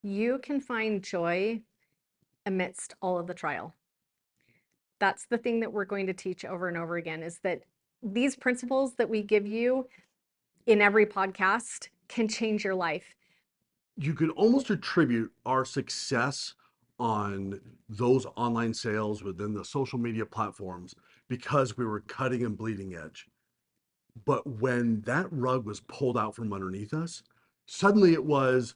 You can find joy amidst all of the trial. That's the thing that we're going to teach over and over again, is that these principles that we give you in every podcast can change your life. You could almost attribute our success on those online sales within the social media platforms because we were cutting and bleeding edge. But when that rug was pulled out from underneath us, suddenly it was,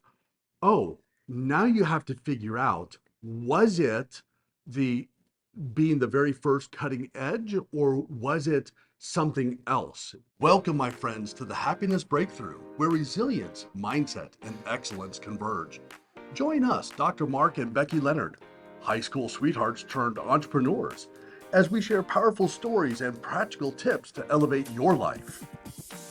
oh, now you have to figure out, was it the being the very first cutting edge, or was it something else? Welcome, my friends, to the Happiness Breakthrough, where resilience, mindset, and excellence converge. Join us, Dr. Mark and Becky Leonard, high school sweethearts turned entrepreneurs, as we share powerful stories and practical tips to elevate your life.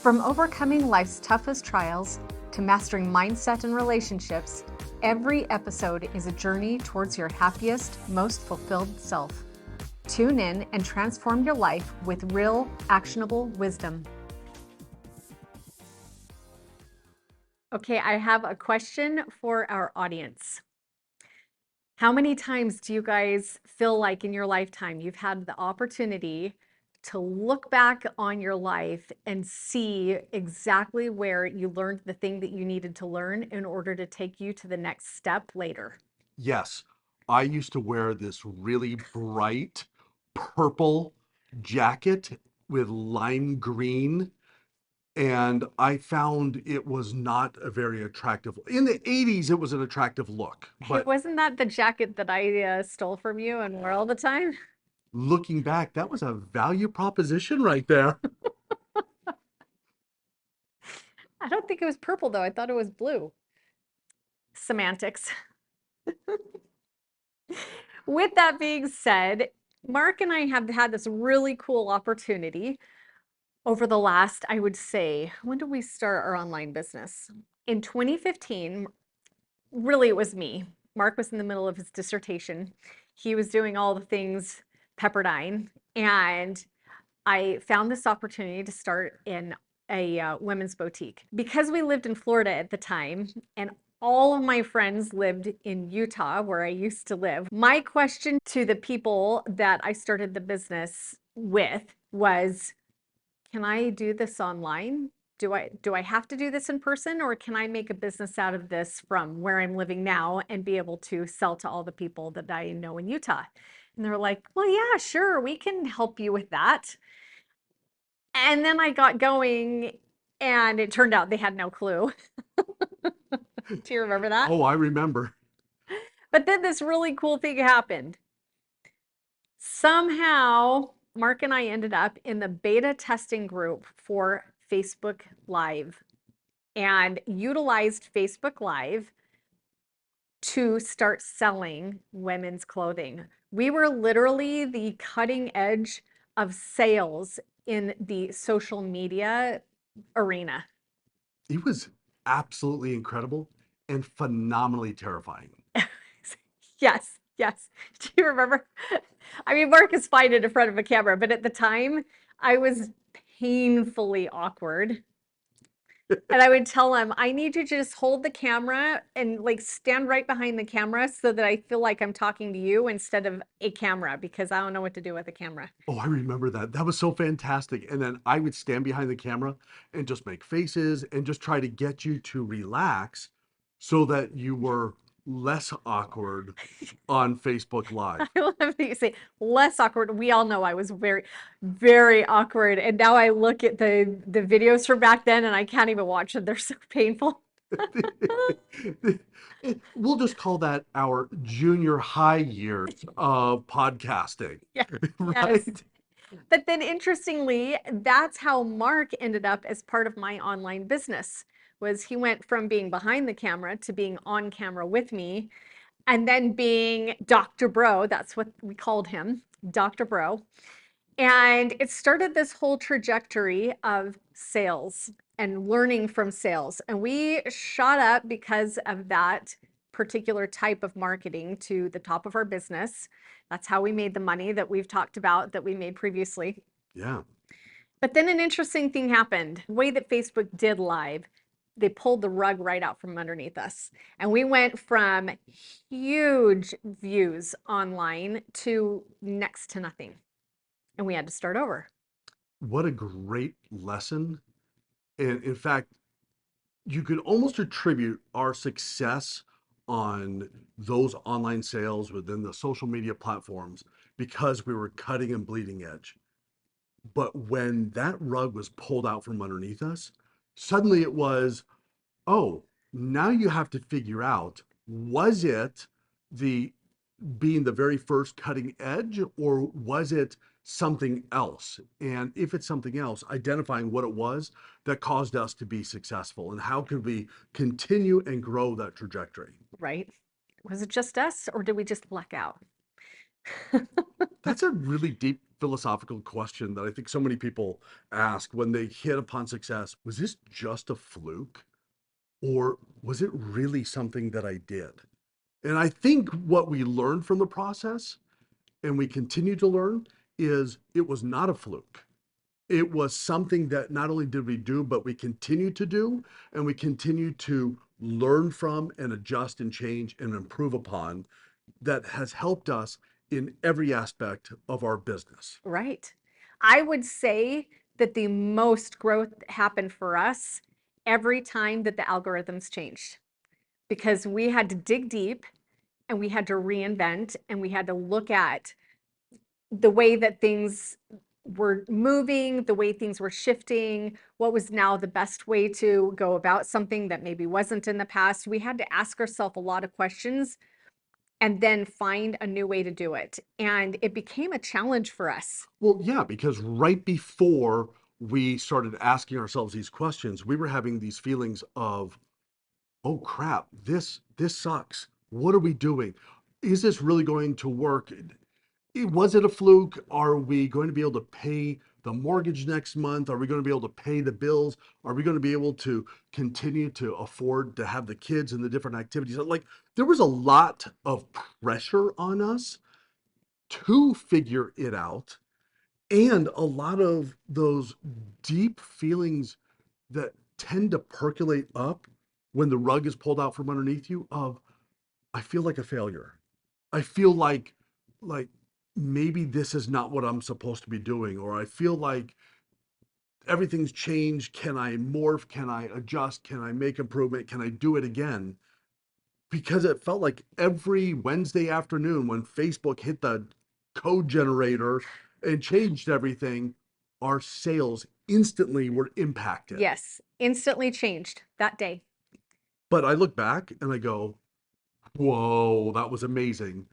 From overcoming life's toughest trials to mastering mindset and relationships, every episode is a journey towards your happiest, most fulfilled self. Tune in and transform your life with real, actionable wisdom. Okay, I have a question for our audience. How many times do you guys feel like in your lifetime you've had the opportunity to look back on your life and see exactly where you learned the thing that you needed to learn in order to take you to the next step later? Yes, I used to wear this really bright purple jacket with lime green, and I found it was not a very attractive. In the 80s, it was an attractive look, Hey, but wasn't that the jacket that I stole from you and wore all the time? looking back, that was a value proposition right there. I don't think it was purple though. I thought it was blue. Semantics. With that being said, Mark and I have had this really cool opportunity over the last, I would say, when did we start our online business? In 2015, really it was me. Mark was in the middle of his dissertation. He was doing all the things Pepperdine, and I found this opportunity to start in a women's boutique. Because we lived in Florida at the time, and all of my friends lived in Utah, where I used to live. My question to the people that I started the business with was, can I do this online? Do I have to do this in person, or can I make a business out of this from where I'm living now and be able to sell to all the people that I know in Utah? And they're like, well, yeah, sure, we can help you with that. And then I got going, and it turned out they had no clue. Do you remember that? Oh, I remember. But then this really cool thing happened. Somehow, Mark and I ended up in the beta testing group for Facebook Live and utilized Facebook Live to start selling women's clothing. We were literally the cutting edge of sales in the social media arena. It was absolutely incredible and phenomenally terrifying. Yes, yes. Do you remember? I mean, Mark is fine in front of a camera, but at the time, I was painfully awkward. And I would tell him, I need you to just hold the camera and like stand right behind the camera so that I feel like I'm talking to you instead of a camera, because I don't know what to do with a camera. Oh, I remember that. That was so fantastic. And then I would stand behind the camera and just make faces and just try to get you to relax so that you were less awkward on Facebook Live. I love that you say less awkward. We all know I was very, very awkward. And now I look at the videos from back then and I can't even watch them. They're so painful. We'll just call that our junior high years of podcasting, Yeah. Yes. right? But then interestingly, that's how Mark ended up as part of my online business. Was he went from being behind the camera to being on camera with me, and then being Dr. Bro, that's what we called him, Dr. Bro. And it started this whole trajectory of sales and learning from sales. And we shot up because of that particular type of marketing to the top of our business. That's how we made the money that we've talked about that we made previously. Yeah. But then an interesting thing happened. The way that Facebook did live, they pulled the rug right out from underneath us. And we went from huge views online to next to nothing. And we had to start over. What a great lesson. And in fact, you could almost attribute our success on those online sales within the social media platforms because we were cutting and bleeding edge. But when that rug was pulled out from underneath us, suddenly it was, oh, now you have to figure out, was it the being the very first cutting edge, or was it something else? And if it's something else, identifying what it was that caused us to be successful and how could we continue and grow that trajectory? Right? Was it just us or did we just luck out? That's a really deep philosophical question that I think so many people ask when they hit upon success. Was this just a fluke, or was it really something that I did? And I think what we learned from the process and we continue to learn is it was not a fluke. It was something that not only did we do, but we continue to do, and we continue to learn from and adjust and change and improve upon, that has helped us in every aspect of our business. Right. I would say that the most growth happened for us every time that the algorithms changed because we had to dig deep and we had to reinvent and we had to look at the way that things were moving, the way things were shifting, what was now the best way to go about something that maybe wasn't in the past. We had to ask ourselves a lot of questions and then find a new way to do it. And it became a challenge for us. Well, yeah, because right before we started asking ourselves these questions, we were having these feelings of, oh crap, this sucks. What are we doing? Is this really going to work? Was it a fluke? Are we going to be able to pay the mortgage next month? Are we going to be able to pay the bills? Are we going to be able to continue to afford to have the kids and the different activities? Like, there was a lot of pressure on us to figure it out, and a lot of those deep feelings that tend to percolate up when the rug is pulled out from underneath you of, I feel like a failure. I feel like maybe this is not what I'm supposed to be doing, or I feel like everything's changed. Can I morph? Can I adjust? Can I make improvement? Can I do it again? Because it felt like every Wednesday afternoon when Facebook hit the code generator and changed everything, our sales instantly were impacted. Yes, instantly changed that day. But I look back and I go, whoa, that was amazing,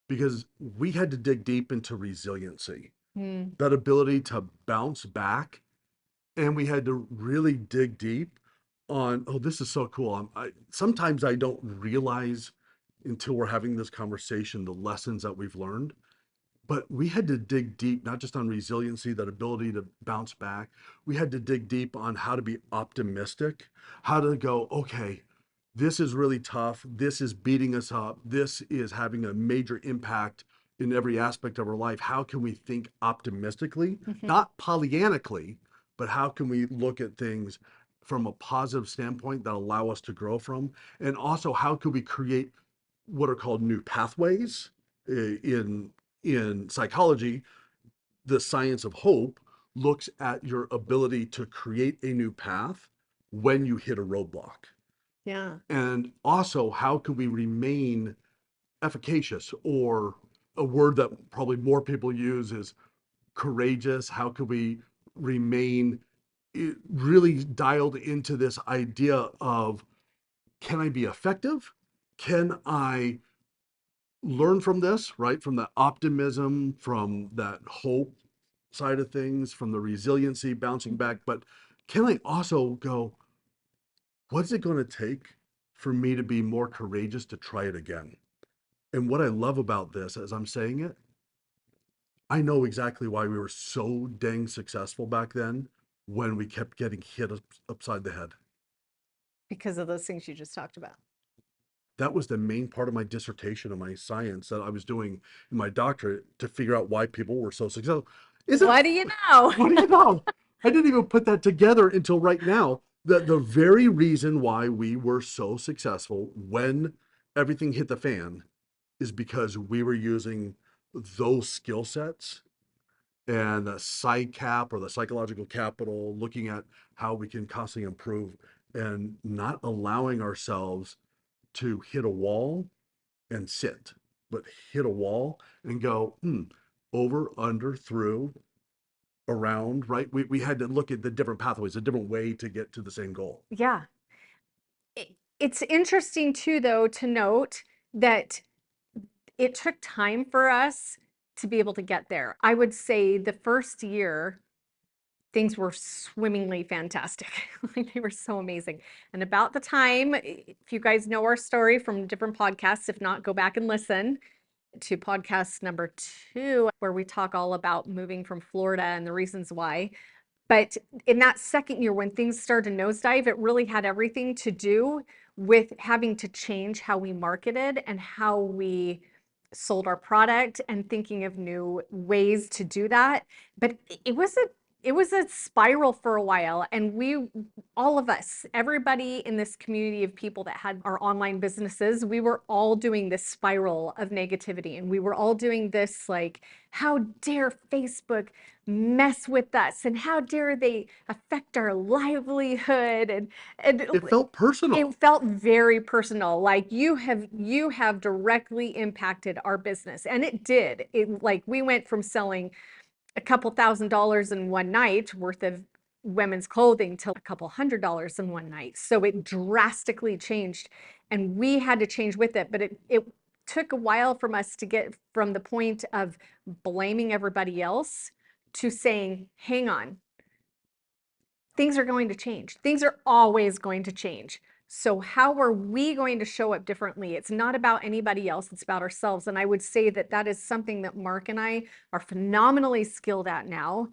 because we had to dig deep into resiliency, Mm. that ability to bounce back. And we had to really dig deep on, oh, this is so cool. Sometimes I don't realize until we're having this conversation the lessons that we've learned. But we had to dig deep, not just on resiliency, that ability to bounce back. We had to dig deep on how to be optimistic, how to go, okay, this is really tough. This is beating us up. This is having a major impact in every aspect of our life. How can we think optimistically, Mhm. not Pollyannically, but how can we look at things from a positive standpoint that allow us to grow from? And also, how could we create what are called new pathways in psychology? The science of hope looks at your ability to create a new path when you hit a roadblock. Yeah. And also, how can we remain efficacious, or a word that probably more people use is courageous? How can we remain really dialed into this idea of, can I be effective? Can I learn from this, right? From the optimism, from that hope side of things, from the resiliency, bouncing back. But can I also go, what's it going to take for me to be more courageous to try it again? And what I love about this as I'm saying it, I know exactly why we were so dang successful back then when we kept getting hit upside the head. Because of those things you just talked about. That was the main part of my dissertation of my science that I was doing in my doctorate, to figure out why people were so successful. Isn't What do you know? What do you know? I didn't even put that together until right now. The very reason why we were so successful when everything hit the fan is because we were using those skill sets and the psych cap or the psychological capital, looking at how we can constantly improve and not allowing ourselves to hit a wall and sit, but hit a wall and go, over, under, through, around, right? We had to look at the different pathways, a different way to get to the same goal. Yeah. It's interesting too, though, to note that it took time for us to be able to get there. I would say the first year, things were swimmingly fantastic. Like they were so amazing. And about the time, if you guys know our story from different podcasts, if not, go back and listen to podcast number 2, where we talk all about moving from Florida and the reasons why. But in that second year, when things started to nosedive, it really had everything to do with having to change how we marketed and how we sold our product and thinking of new ways to do that. But it was a spiral for a while, and we, all of us, everybody in this community of people that had our online businesses, we were all doing this spiral of negativity, and we were all doing this like, how dare Facebook mess with us, and how dare they affect our livelihood, and It felt personal. it felt very personal, like you have directly impacted our business, and it did. It, like, we went from selling a couple $1,000s in one night worth of women's clothing to a couple $100s in one night. So it drastically changed, and we had to change with it. But it took a while from us to get from the point of blaming everybody else to saying, hang on, things are going to change. Things are always going to change. So how are we going to show up differently? It's not about anybody else, it's about ourselves. And I would say that that is something that Mark and I are phenomenally skilled at now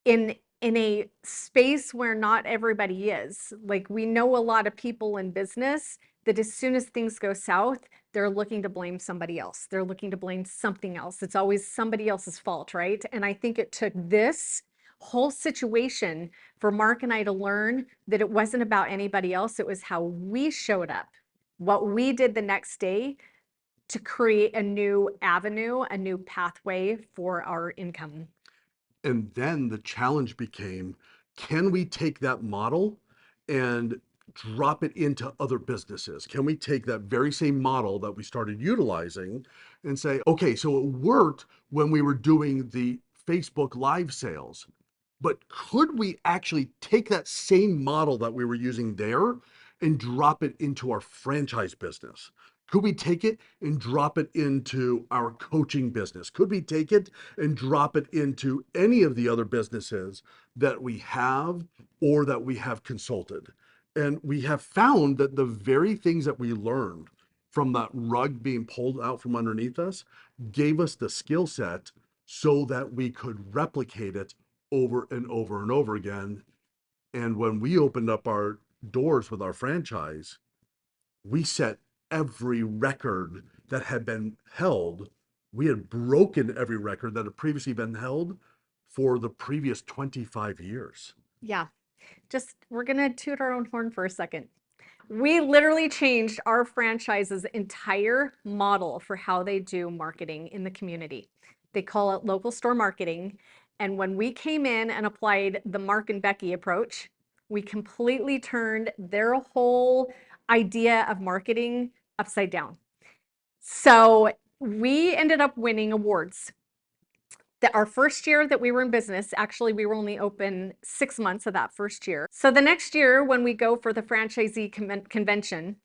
in a space where not everybody is. Like, we know a lot of people in business that as soon as things go south, they're looking to blame somebody else. They're looking to blame something else. It's always somebody else's fault, right? And I think it took this whole situation for Mark and I to learn that it wasn't about anybody else. It was how we showed up, what we did the next day to create a new avenue, a new pathway for our income. And then the challenge became, can we take that model and drop it into other businesses? Can we take that very same model that we started utilizing and say, okay, so it worked when we were doing the Facebook live sales, but could we actually take that same model that we were using there and drop it into our franchise business? Could we take it and drop it into our coaching business? Could we take it and drop it into any of the other businesses that we have or that we have consulted? And we have found that the very things that we learned from that rug being pulled out from underneath us gave us the skill set so that we could replicate it over and over and over again. And when we opened up our doors with our franchise, we set every record that had been held. We had broken every record that had previously been held for the previous 25 years. Yeah, just we're gonna toot our own horn for a second. We literally changed our franchise's entire model for how they do marketing in the community. They call it local store marketing. And when we came in and applied the Mark and Becky approach, we completely turned their whole idea of marketing upside down. So we ended up winning awards. That our first year that we were in business, actually, we were only open 6 months of that first year. So the next year, when we go for the franchisee convention,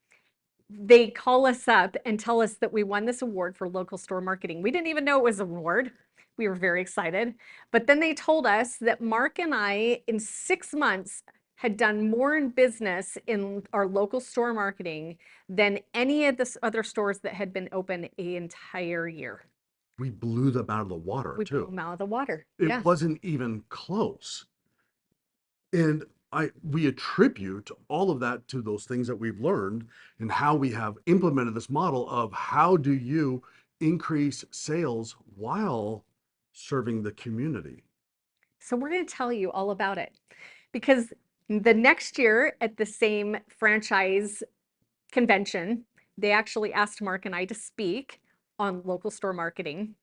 they call us up and tell us that we won this award for local store marketing. We didn't even know it was an award. We were very excited. But then they told us that Mark and I, in 6 months, had done more in business in our local store marketing than any of the other stores that had been open the entire year. We blew them out of the water We blew too. them out of the water. It Yeah. wasn't even close. And we attribute all of that to those things that we've learned and how we have implemented this model of how do you increase sales while serving the community. So we're going to tell you all about it because The next year at the same franchise convention, they actually asked Mark and I to speak on local store marketing.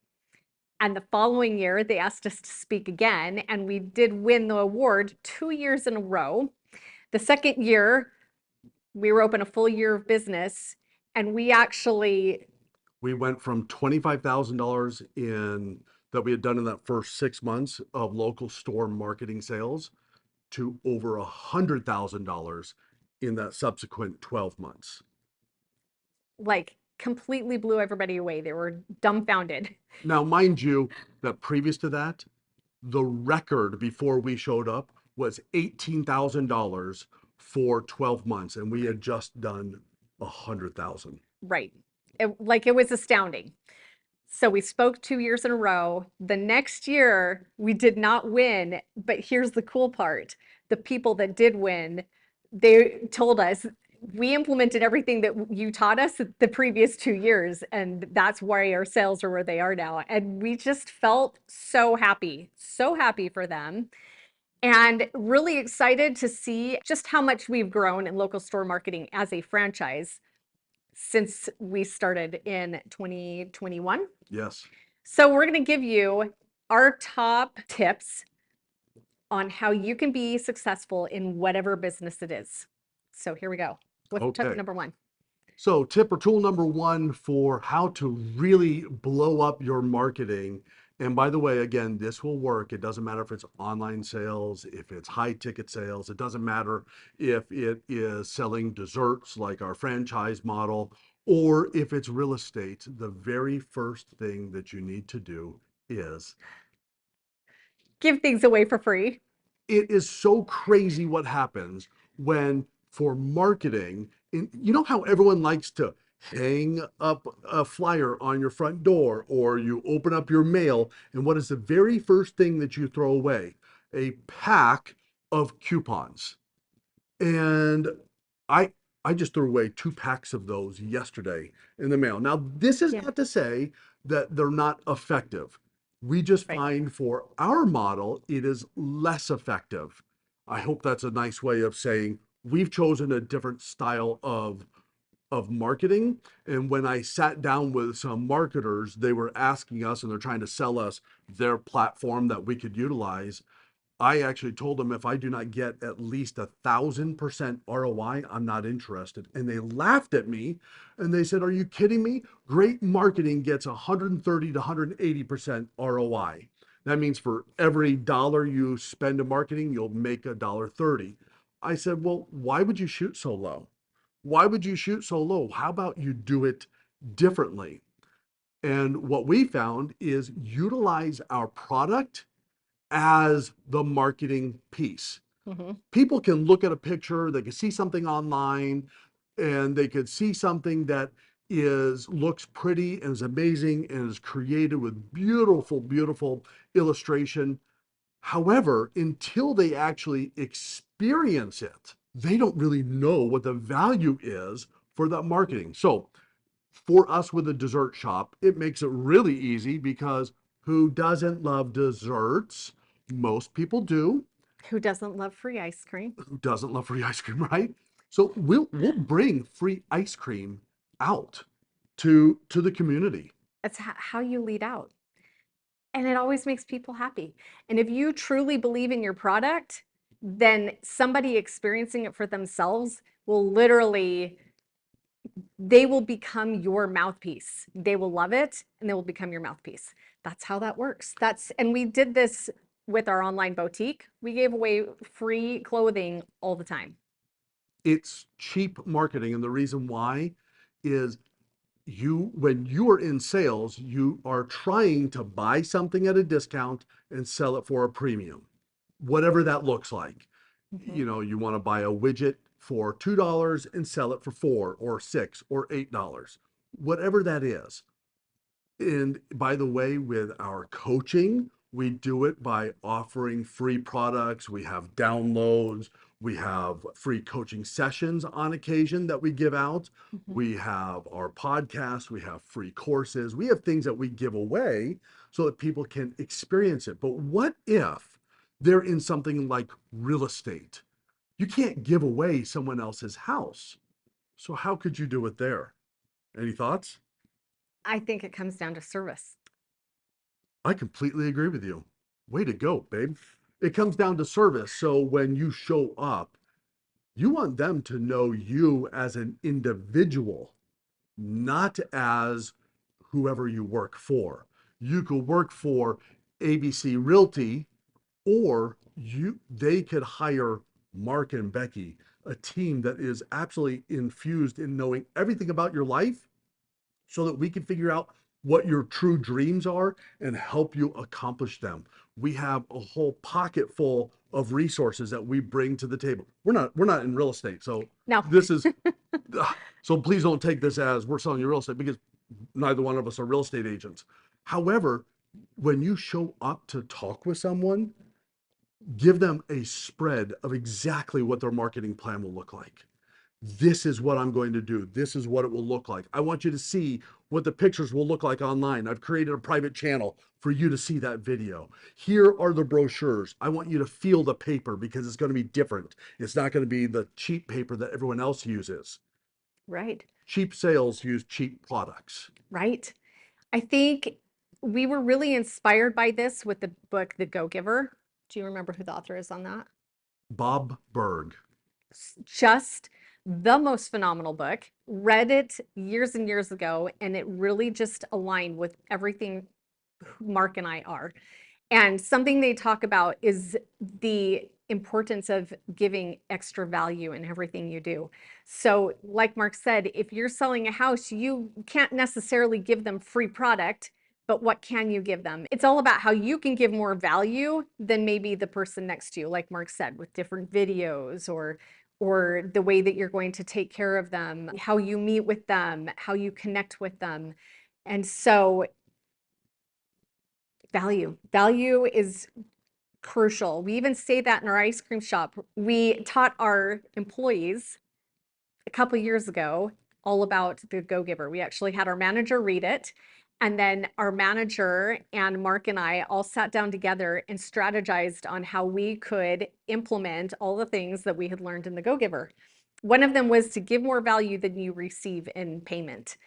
And the following year, they asked us to speak again, and we did win the award 2 years in a row. The second year, we were open a full year of business, and we actually, We went from $25,000 in that we had done in that first 6 months of local store marketing sales to over $100,000 in that subsequent 12 months. like, completely blew everybody away. They were dumbfounded. Now, mind you, that previous to that, the record before we showed up was $18,000 for 12 months, and we had just done 100,000. Right. It was astounding. So we spoke 2 years in a row. The next year, we did not win, but here's the cool part. The people that did win, they told us, we implemented everything that you taught us the previous 2 years, and that's why our sales are where they are now. And we just felt so happy for them, and really excited to see just how much we've grown in local store marketing as a franchise since we started in 2021. Yes. So we're going to give you our top tips on how you can be successful in whatever business it is. So here we go. What's tip Okay. number one? So, tip or tool number one for how to really blow up your marketing. And by the way, again, this will work. It doesn't matter if it's online sales, if it's high ticket sales, it doesn't matter if it is selling desserts like our franchise model, or if it's real estate. The very first thing that you need to do is Give things away for free. it is so crazy what happens when for marketing, you know how everyone likes to hang up a flyer on your front door or you open up your mail and what is the very first thing that you throw away? A pack of coupons. And I I just threw away 2 packs of those yesterday in the mail. Now, this is Yeah, not to say that they're not effective. We just right. find for our model, it is less effective. I hope that's a nice way of saying we've chosen a different style of marketing. And when I sat down with some marketers, they were asking us and they're trying to sell us their platform that we could utilize. I actually told them if I do not get at least 1,000% ROI, I'm not interested. And they laughed at me and they said, "Are you kidding me? Great marketing gets 130 to 180% ROI. That means for every dollar you spend in marketing, you'll make $1.30." I said, "Well, why would you shoot so low? Why would you shoot so low? How about you do it differently?" And what we found is utilize our product as the marketing piece. Hmm. People can look at a picture, they can see something online, and they could see something that is looks pretty and is amazing and is created with beautiful, beautiful illustration. However, until they actually experience it, they don't really know what the value is for that marketing. So for us with a dessert shop, it makes it really easy because who doesn't love desserts? Most people do. Who doesn't love free ice cream? Who doesn't love free ice cream, right? So we'll bring free ice cream out to the community. That's how you lead out. And it always makes people happy. And if you truly believe in your product, then somebody experiencing it for themselves will literally, they will become your mouthpiece. They will love it and they will become your mouthpiece. That's how that works. And we did this with our online boutique. We gave away free clothing all the time. It's cheap marketing, and the reason why is you when you are in sales, you are trying to buy something at a discount and sell it for a premium, whatever that looks like. Mhm. You know, you want to buy a widget for $2 and sell it for 4 or 6 or $8, whatever that is. And by the way, with our coaching, we do it by offering free products. We have downloads. We have free coaching sessions on occasion that we give out. Mhm. We have our podcast. We have free courses. We have things that we give away so that people can experience it. But what if they're in something like real estate? You can't give away someone else's house. So how could you do it there? Any thoughts? I think it comes down to service. I completely agree with you. Way to go, babe. It comes down to service. So when you show up, you want them to know you as an individual, not as whoever you work for. You could work for ABC Realty, or they could hire Mark and Becky, a team that is absolutely infused in knowing everything about your life so that we can figure out what your true dreams are and help you accomplish them. We have a whole pocket full of resources that we bring to the table. We're not in real estate. So No, this is so please don't take this as we're selling you real estate, because neither one of us are real estate agents. However, when you show up to talk with someone, give them a spread of exactly what their marketing plan will look like. This is what I'm going to do. This is what it will look like. I want you to see what the pictures will look like online. I've created a private channel for you to see that video. Here are the brochures. I want you to feel the paper because it's going to be different. It's not going to be the cheap paper that everyone else uses. right, Cheap sales use cheap products. right. I think we were really inspired by this with the book The Go-Giver. Do you remember who the author is on that? Bob Berg. Just the most phenomenal book. Read it years and years ago, and it really just aligned with everything Mark and I are. And something they talk about is the importance of giving extra value in everything you do. So, like Mark said, if you're selling a house, you can't necessarily give them free product, but what can you give them? It's all about how you can give more value than maybe the person next to you, like Mark said, with different videos or the way that you're going to take care of them, how you meet with them, how you connect with them. And so value is crucial. We even say that in our ice cream shop. We taught our employees a couple years ago all about the Go Giver. We actually had our manager read it. And then our manager and Mark and I all sat down together and strategized on how we could implement all the things that we had learned in the Go Giver. One of them was to give more value than you receive in payment.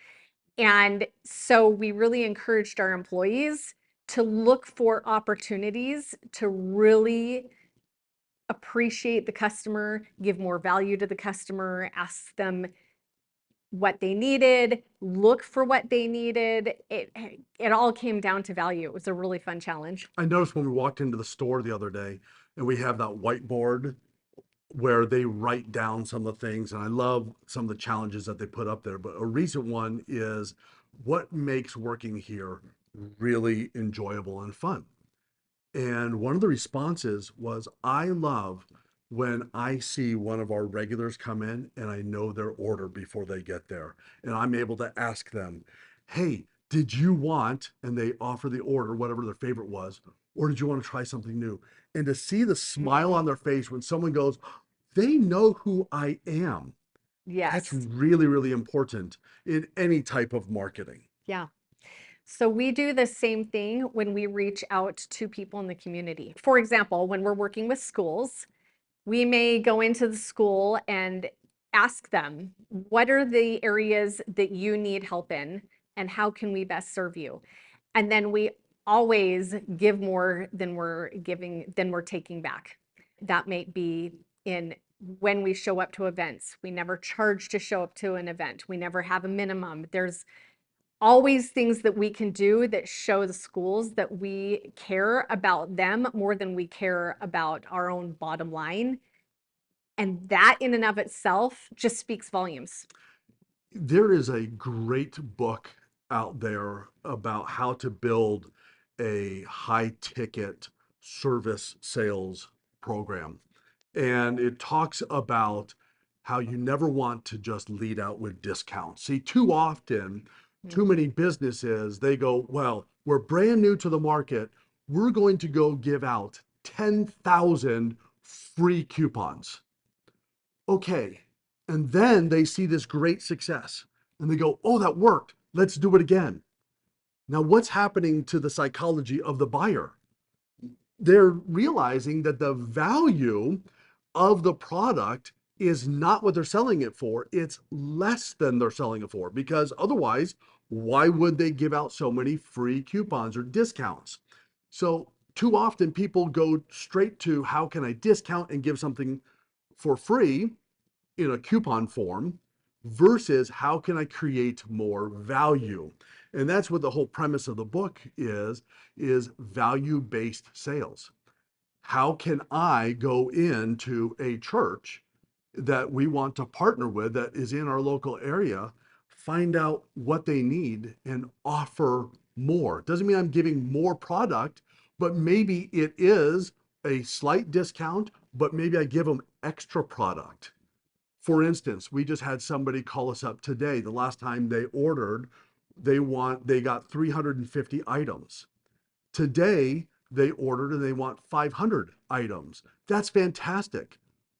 And so we really encouraged our employees to look for opportunities to really appreciate the customer, give more value to the customer, ask them what they needed, look for what they needed. It all came down to value. It was a really fun challenge. I noticed when we walked into the store the other day and we have that whiteboard where they write down some of the things, and I love some of the challenges that they put up there. But a recent one is what makes working here really enjoyable and fun. And one of the responses was, I love when I see one of our regulars come in and I know their order before they get there. And I'm able to ask them, hey, did you want, and they offer the order, whatever their favorite was, or did you want to try something new? And to see the smile on their face when someone goes, they know who I am. That's Yes. really, really important in any type of marketing. Yeah. So we do the same thing when we reach out to people in the community. For example, when we're working with schools, we may go into the school and ask them, what are the areas that you need help in and how can we best serve you? And then we always give more than we're taking back. That may be in when we show up to events. We never charge to show up to an event. We never have a minimum. There's always things that we can do that show the schools that we care about them more than we care about our own bottom line. And that in and of itself just speaks volumes. There is a great book out there about how to build a high ticket service sales program. And it talks about how you never want to just lead out with discounts. See, too often, too Mhm. many businesses, they go, well, we're brand new to the market. We're going to go give out 10,000 free coupons. Okay. And then they see this great success and they go, oh, that worked. Let's do it again. Now, what's happening to the psychology of the buyer? They're realizing that the value of the product is not what they're selling it for. It's less than they're selling it for, because otherwise, why would they give out so many free coupons or discounts? So too often people go straight to how can I discount and give something for free in a coupon form versus how can I create more value? And that's what the whole premise of the book is value-based sales. How can I go into a church that we want to partner with that is in our local area, find out what they need and offer more? Doesn't mean I'm giving more product, but maybe it is a slight discount, but maybe I give them extra product. For instance, we just had somebody call us up today. The last time they ordered, they got 350 items. Today, they ordered and they want 500 items. That's fantastic.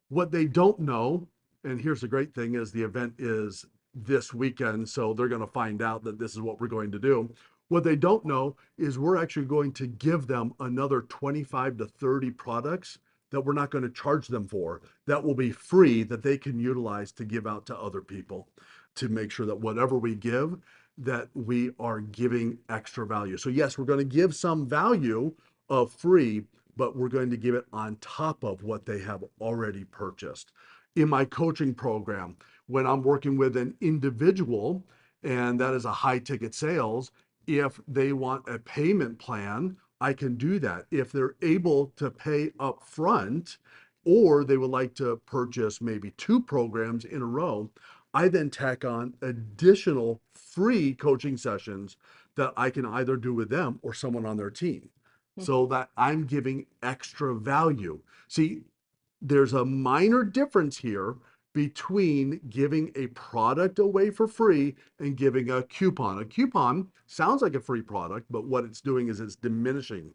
What they don't know, and here's the great thing, is the event is this weekend, so they're going to find out that this is what we're going to do. What they don't know is we're actually going to give them another 25 to 30 products that we're not going to charge them for, that will be free, that they can utilize to give out to other people, to make sure that whatever we give, that we are giving extra value. So yes, we're going to give some value of free, but we're going to give it on top of what they have already purchased. In my coaching program, when I'm working with an individual, and that is a high ticket sales, if they want a payment plan, I can do that. If they're able to pay up front, or they would like to purchase maybe two programs in a row, I then tack on additional free coaching sessions that I can either do with them or someone on their team, so that I'm giving extra value. See, there's a minor difference here between giving a product away for free and giving a coupon. A coupon sounds like a free product, but what it's doing is it's diminishing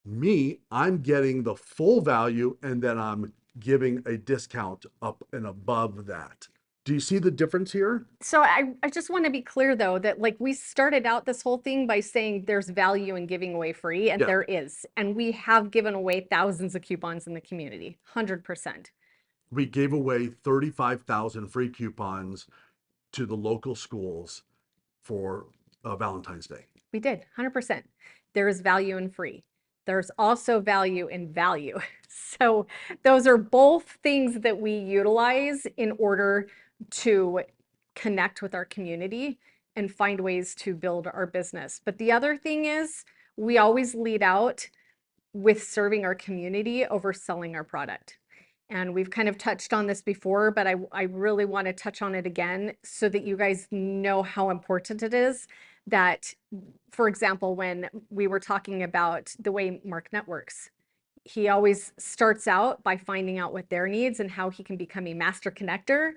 me. I'm getting the full value and then I'm giving a discount up and above that. Do you see the difference here? So I just want to be clear though that like we started out this whole thing by saying there's value in giving away free, and Yeah. there is. And we have given away thousands of coupons in the community, 100%. We gave away 35,000 free coupons to the local schools for Valentine's Day. We did, 100%. There is value in free. There's also value in value. So those are both things that we utilize in order to connect with our community and find ways to build our business. But the other thing is we always lead out with serving our community over selling our product. And we've kind of touched on this before, but I really want to touch on it again so that you guys know how important it is that, for example, when we were talking about the way Mark networks, he always starts out by finding out what their needs and how he can become a master connector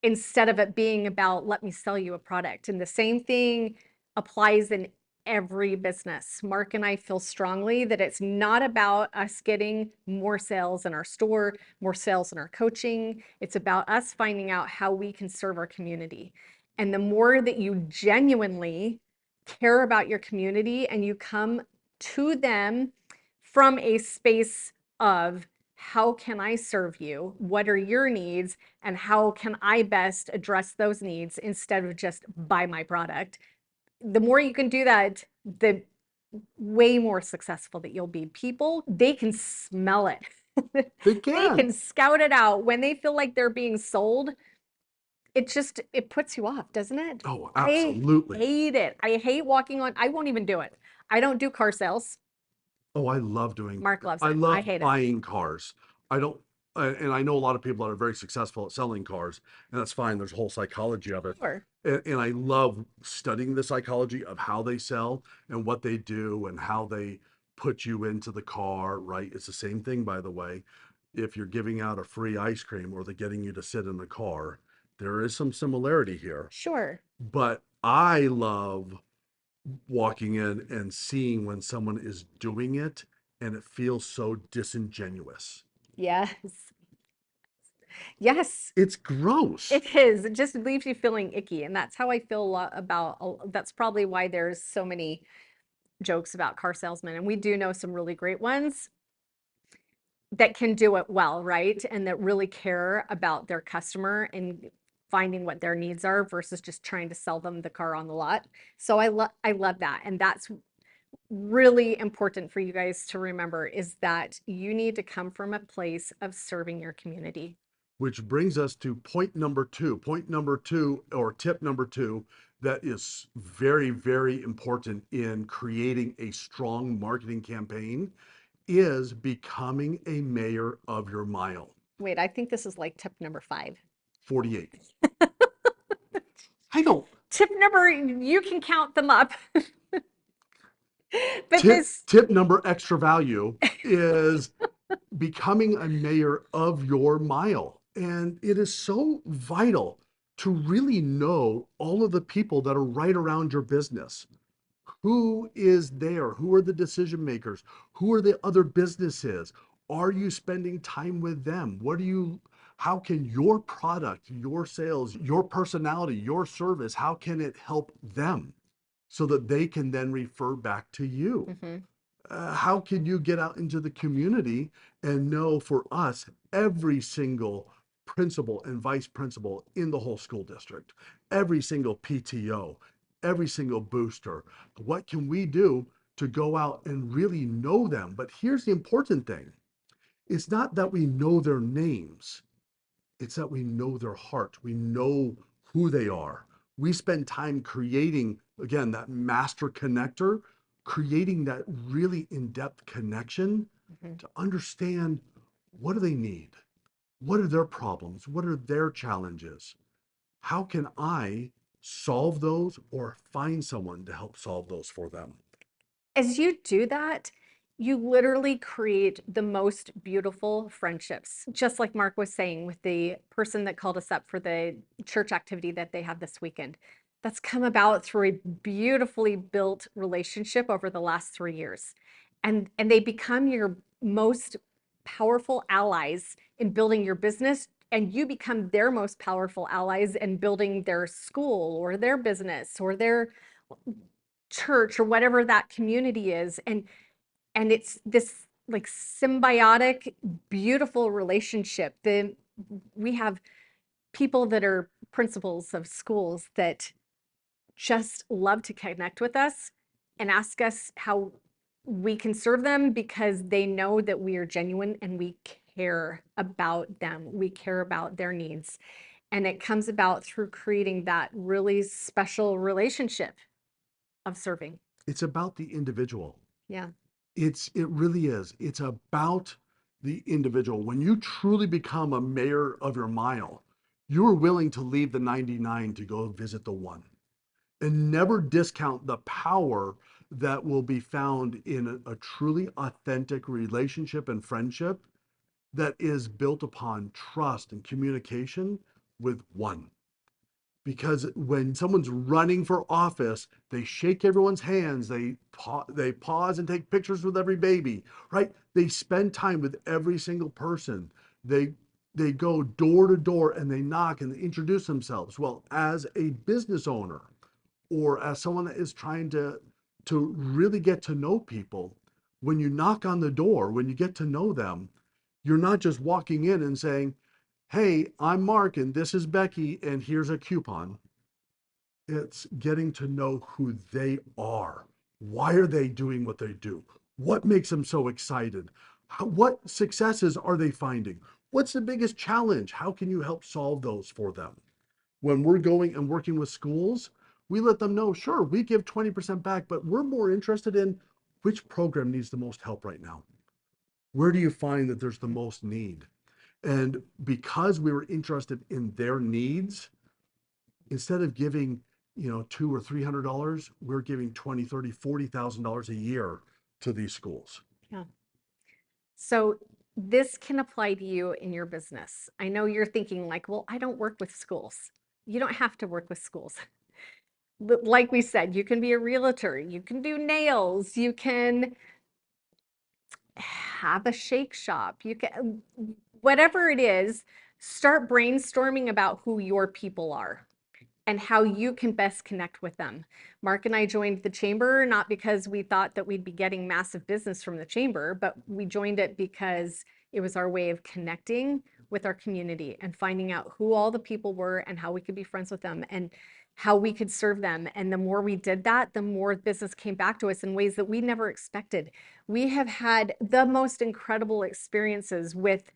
instead of it being about, let me sell you a product. And the same thing applies in every business. Mark and I feel strongly that it's not about us getting more sales in our store, more sales in our coaching. It's about us finding out how we can serve our community. And the more that you genuinely care about your community and you come to them from a space of how can I serve you? What are your needs? And how can I best address those needs instead of just buy my product? The more you can do that, the way more successful that you'll be. People, they can smell it. They They can. can scout it out when they feel like they're being sold. It puts you off, doesn't it? Oh, I absolutely. hate it. I hate walking on, I won't even do it. I don't do car sales. Oh, I love doing, Mark loves I it. I love hate it. buying cars. I don't, and I know a lot of people that are very successful at selling cars, and that's fine. There's a whole psychology of it. Sure. And I love studying the psychology of how they sell and what they do and how they put you into the car, right? It's the same thing, by the way. If you're giving out a free ice cream or they're getting you to sit in the car, there is some similarity here. Sure. But I love walking in and seeing when someone is doing it and it feels so disingenuous. Yes. Yes. It's gross. It is. It just leaves you feeling icky. And that's how I feel a lot about, that's probably why there's so many jokes about car salesmen. And we do know some really great ones. that can do it well, right? And that really care about their customer and finding what their needs are versus just trying to sell them the car on the lot. So I love that. And that's really important for you guys to remember is that you need to come from a place of serving your community. Which brings us to point number two. Point number two, or tip number two, that is very, very important in creating a strong marketing campaign is becoming a mayor of your mile. Wait, I think this is like tip number 5. 48. I don't. Tip number, you can count them up. But Tip this, tip number extra value is becoming a mayor of your mile. And it is so vital to really know all of the people that are right around your business. Who is there? Who are the decision makers? Who are the other businesses? Are you spending time with them? How can your product, your sales, your personality, your service, how can it help them so that they can then refer back to you? Mhm. How can you get out into the community and know for us every single principal and vice principal in the whole school district, every single PTO, every single booster? What can we do to go out and really know them? But here's the important thing. It's not that we know their names. It's that we know their heart. We know who they are. We spend time creating, again, that master connector, creating that really in-depth connection Mhm. to understand what do they need? What are their problems? What are their challenges? How can I solve those or find someone to help solve those for them? As you do that, you literally create the most beautiful friendships. Just like Mark was saying with the person that called us up for the church activity that they have this weekend. That's come about through a beautifully built relationship over the last 3 years. And they become your most powerful allies in building your business, and you become their most powerful allies in building their school or their business or their church or whatever that community is. And it's this like symbiotic beautiful relationship. The We have people that are principals of schools that just love to connect with us and ask us how we can serve them because they know that we are genuine and we care about them. We care about their needs. And it comes about through creating that really special relationship of serving. It's about the individual. Yeah. It really is. It's about the individual. When you truly become a mayor of your mile, you're willing to leave the 99 to go visit the one. And never discount the power that will be found in a truly authentic relationship and friendship that is built upon trust and communication with one. Because when someone's running for office, they shake everyone's hands, they pause and take pictures with every baby, right? They spend time with every single person. They they go door to door and they knock and they introduce themselves. Well, as a business owner or as someone that is trying to really get to know people, when you knock on the door, when you get to know them, you're not just walking in and saying, "Hey, I'm Mark and this is Becky and here's a coupon." It's getting to know who they are. Why are they doing what they do? What makes them so excited? What successes are they finding? What's the biggest challenge? How can you help solve those for them? When we're going and working with schools, we let them know, sure, we give 20% back, but we're more interested in which program needs the most help right now. Where do you find that there's the most need? And because we were interested in their needs, instead of giving, $200 or $300, we're giving 20, 30, $40,000 a year to these schools. Yeah. So this can apply to you in your business. I know you're thinking like, well, I don't work with schools. You don't have to work with schools. But like we said, you can be a realtor, you can do nails, you can have a shake shop, you can, whatever it is, start brainstorming about who your people are and how you can best connect with them. Mark and I joined the chamber not because we thought that we'd be getting massive business from the chamber, but we joined it because It was our way of connecting with our community and finding out who all the people were and how we could be friends with them and how we could serve them. And the more we did that, the more business came back to us in ways that we never expected. We have had the most incredible experiences with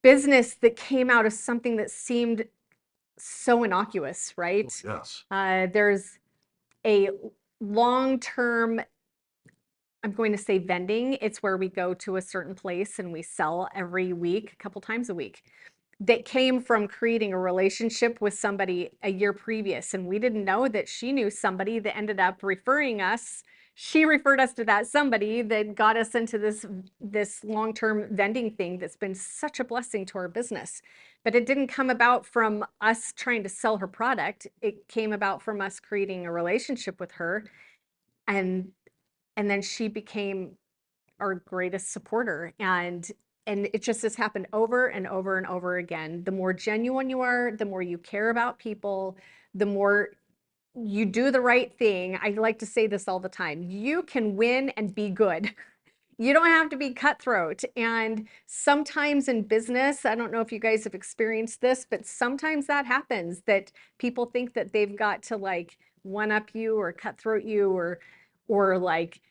business that came out of something that seemed so innocuous, Oh, right? yes. There's a long-term, I'm going to say vending. It's where we go to a certain place and we sell every week, a couple times a week. That came from creating a relationship with somebody a year previous. And we didn't know that she knew somebody that ended up referring us. She referred us to that somebody that got us into this long-term vending thing that's been such a blessing to our business. But it didn't come about from us trying to sell her product. It came about from us creating a relationship with her. And and then she became our greatest supporter. And it just has happened over and over and over again. The more genuine you are, the more you care about people, the more you do the right thing. I like to say this all the time. You can win and be good. You don't have to be cutthroat. And sometimes in business, I don't know if you guys have experienced this, but sometimes that happens that people think that they've got to like one up you or cutthroat you or like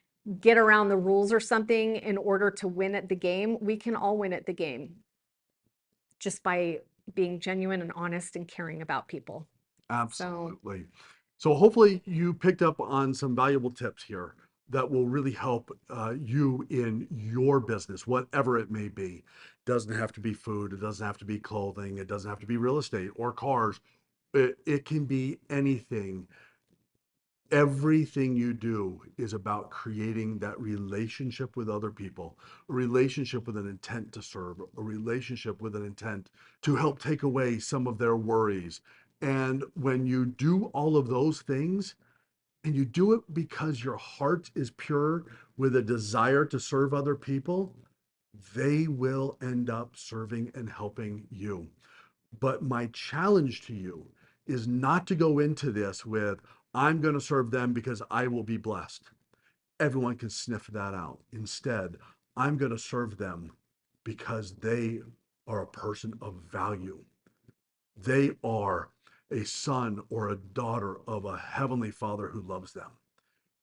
get around the rules or something in order to win at the game. We can all win at the game just by being genuine and honest and caring about people. So Absolutely. So hopefully you picked up on some valuable tips here that will really help you in your business, whatever it may be. Doesn't have to be food, it doesn't have to be clothing, it doesn't have to be real estate or cars. It can be anything. Everything you do is about creating that relationship with other people, a relationship with an intent to serve, a relationship with an intent to help take away some of their worries. And when you do all of those things, and you do it because your heart is pure with a desire to serve other people, they will end up serving and helping you. But my challenge to you is not to go into this with, I'm going to serve them because I will be blessed. Everyone can sniff that out. Instead, I'm going to serve them because they are a person of value. They are a son or a daughter of a heavenly father who loves them.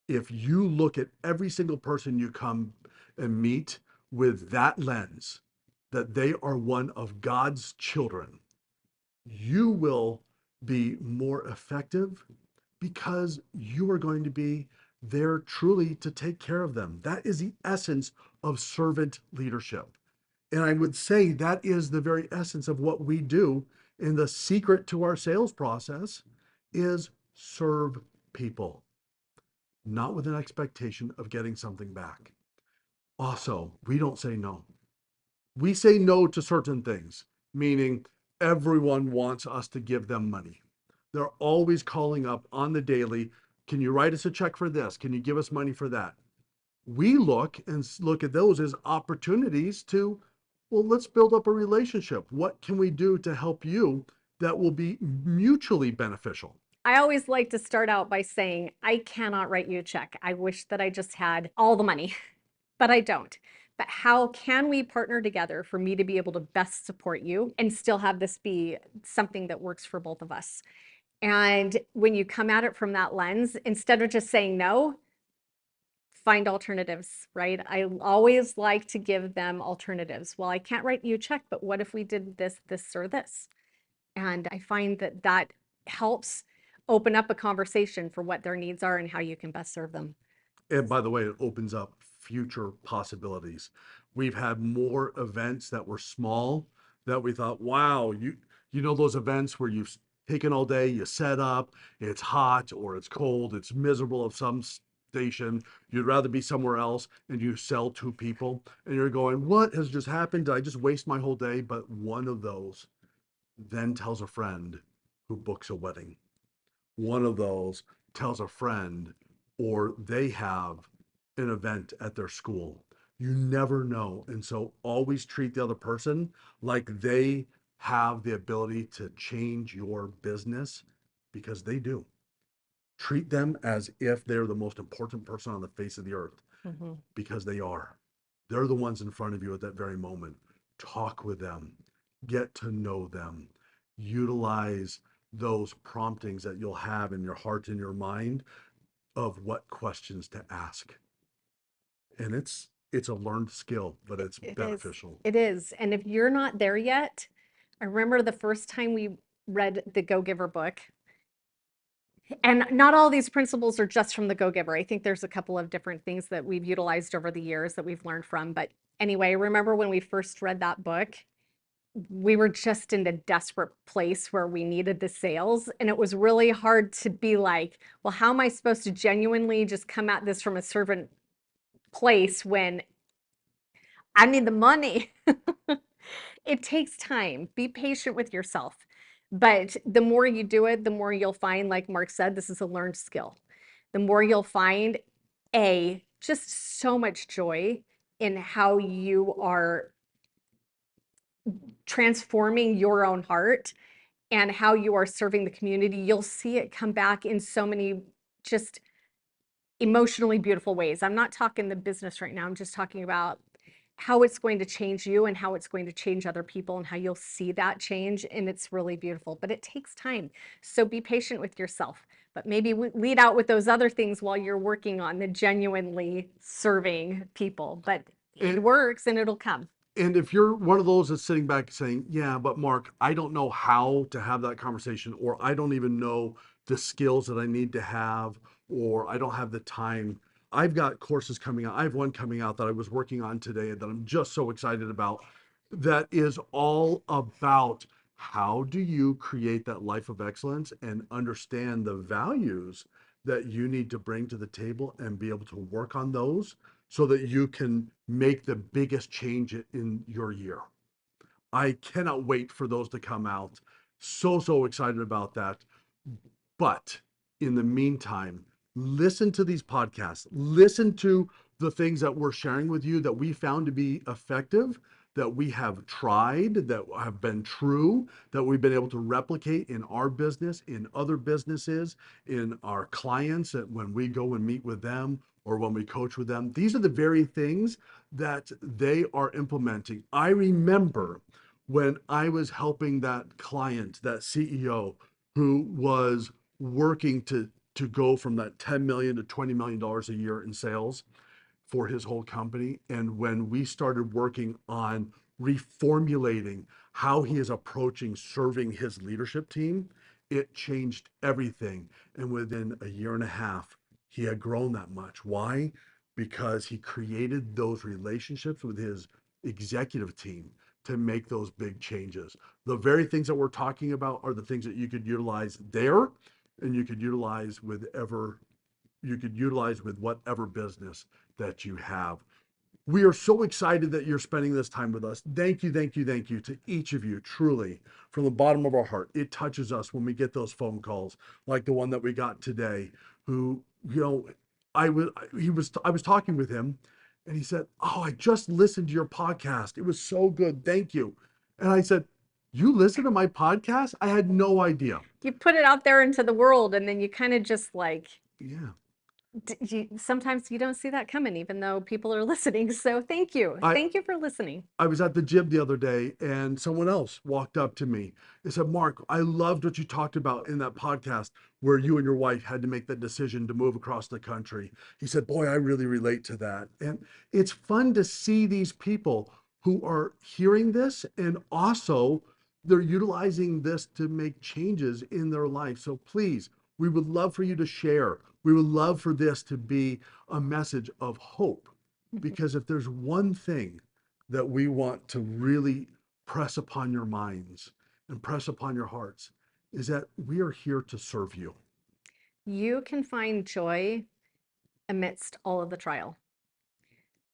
If you look at every single person you come and meet with that lens, that they are one of God's children, you will be more effective because you are going to be there truly to take care of them. That is the essence of servant leadership. And I would say that is the very essence of what we do. And the secret to our sales process is serve people, not with an expectation of getting something back. Also, we don't say no. We say no to certain things, meaning everyone wants us to give them money. They're always calling up on the daily. Can you write us a check for this? Can you give us money for that? We look at those as opportunities to, well, let's build up a relationship. What can we do to help you that will be mutually beneficial? I always like to start out by saying, I cannot write you a check. I wish that I just had all the money, but I don't. But how can we partner together for me to be able to best support you and still have this be something that works for both of us? And when you come at it from that lens, instead of just saying no, find alternatives, right? I always like to give them alternatives. Well, I can't write you a check, but what if we did this, this, or this? And I find that that helps open up a conversation for what their needs are and how you can best serve them. And by the way, it opens up future possibilities. We've had more events that were small that we thought, wow, you know those events where you've taken all day, you set up, it's hot or it's cold, it's miserable of some station, you'd rather be somewhere else, and you sell two people, and you're going, what has just happened? Did I just waste my whole day? But one of those then tells a friend who books a wedding. One of those tells a friend, or they have an event at their school. You never know. And so always treat the other person like they have the ability to change your business because they do. Treat them as if they're the most important person on the face of the earth Mhm. because they are. They're the ones in front of you at that very moment. Talk with them, get to know them, utilize those promptings that you'll have in your heart and your mind of what questions to ask. And it's a learned skill, but it's It is. beneficial. It is. And if you're not there yet, I remember the first time we read the Go Giver book, and not all these principles are just from the Go Giver. I think there's a couple of different things that we've utilized over the years that we've learned from. But anyway, I remember when we first read that book, we were just in a desperate place where we needed the sales. And it was really hard to be like, well, how am I supposed to genuinely just come at this from a servant place when I need the money? It takes time. Be patient with yourself. But the more you do it, the more you'll find, like Mark said, this is a learned skill. The more you'll find, just so much joy in how you are transforming your own heart and how you are serving the community. You'll see it come back in so many just emotionally beautiful ways. I'm not talking the business right now. I'm just talking about how it's going to change you and how it's going to change other people and how you'll see that change. And it's really beautiful, but it takes time. So be patient with yourself, but maybe lead out with those other things while you're working on the genuinely serving people. But it And works and it'll come. and if you're one of those that's sitting back saying, yeah, but Mark, I don't know how to have that conversation, or I don't even know the skills that I need to have, or I don't have the time. I've got courses coming out. I have one coming out that I was working on today that I'm just so excited about. That is all about how do you create that life of excellence and understand the values that you need to bring to the table and be able to work on those so that you can make the biggest change in your year. I cannot wait for those to come out. So excited about that. But in the meantime, listen to these podcasts, listen to the things that we're sharing with you that we found to be effective, that we have tried, that have been true, that we've been able to replicate in our business, in other businesses, in our clients, that when we go and meet with them or when we coach with them. These are the very things that they are implementing. I remember when I was helping that client, that CEO who was working to go from that 10 million to 20 million dollars a year in sales for his whole company. And when we started working on reformulating how he is approaching serving his leadership team, it changed everything. And within a year and a half, he had grown that much. Why? Because he created those relationships with his executive team to make those big changes. The very things that we're talking about are the things that you could utilize there and you could utilize with whatever business that you have. We are so excited that you're spending this time with us. Thank you to each of you, truly, from the bottom of our heart. It touches us when we get those phone calls like the one that we got today, who, you know, I was talking with him and he said, "Oh, I just listened to your podcast. It was so good. Thank you." And I said, "You listen to my podcast? I had no idea." You put it out there into the world and then you kind of just like, Yeah. sometimes you don't see that coming, even though people are listening. So thank you. I Thank you for listening. I was at the gym the other day and someone else walked up to me. They said, "Mark, I loved what you talked about in that podcast where you and your wife had to make that decision to move across the country." He said, "Boy, I really relate to that." And it's fun to see these people who are hearing this and also they're utilizing this to make changes in their life. So please, we would love for you to share. We would love for this to be a message of hope. Because if there's one thing that we want to really press upon your minds and press upon your hearts is that we are here to serve you. You can find joy amidst all of the trial.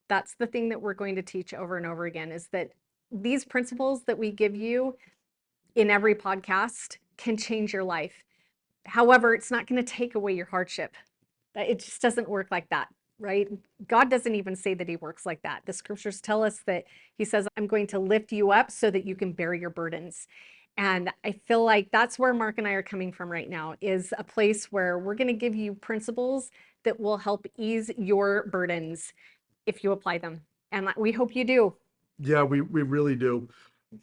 That's the thing that we're going to teach over and over again is that these principles that we give you in every podcast can change your life. However, it's not going to take away your hardship. It just doesn't work like that, right? God doesn't even say that he works like that. The scriptures tell us that he says, I'm going to lift you up so that you can bear your burdens. And I feel like that's where Mark and I are coming from right now, is a place where we're going to give you principles that will help ease your burdens if you apply them. And we hope you do. Yeah, we really do.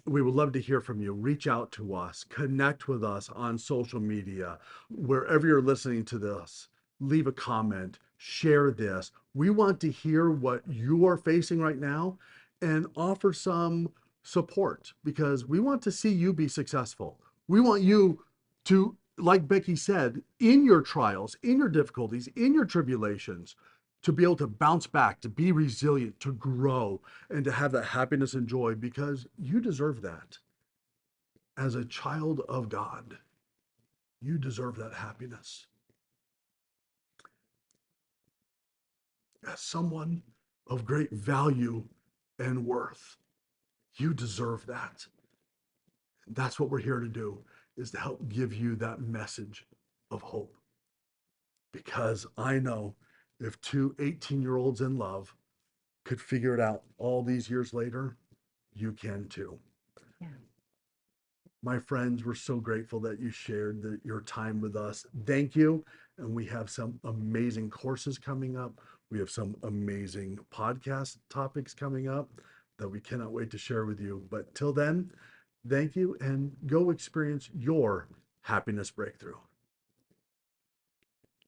We would love to hear from you. Reach out to us, connect with us on social media, wherever you're listening to this. Leave a comment, share this. We want to hear what you are facing right now and offer some support because we want to see you be successful. We want you to, like Becky said, in your trials, in your difficulties, in your tribulations, to be able to bounce back, to be resilient, to grow, and to have that happiness and joy because you deserve that. As a child of God, you deserve that happiness. As someone of great value and worth, you deserve that. That's what we're here to do, is to help give you that message of hope. Because I know if two 18-year-olds in love could figure it out all these years later, you can too. Yeah. My friends, we're so grateful that you shared your time with us. Thank you. And we have some amazing courses coming up. We have some amazing podcast topics coming up that we cannot wait to share with you. But till then, thank you and go experience your happiness breakthrough.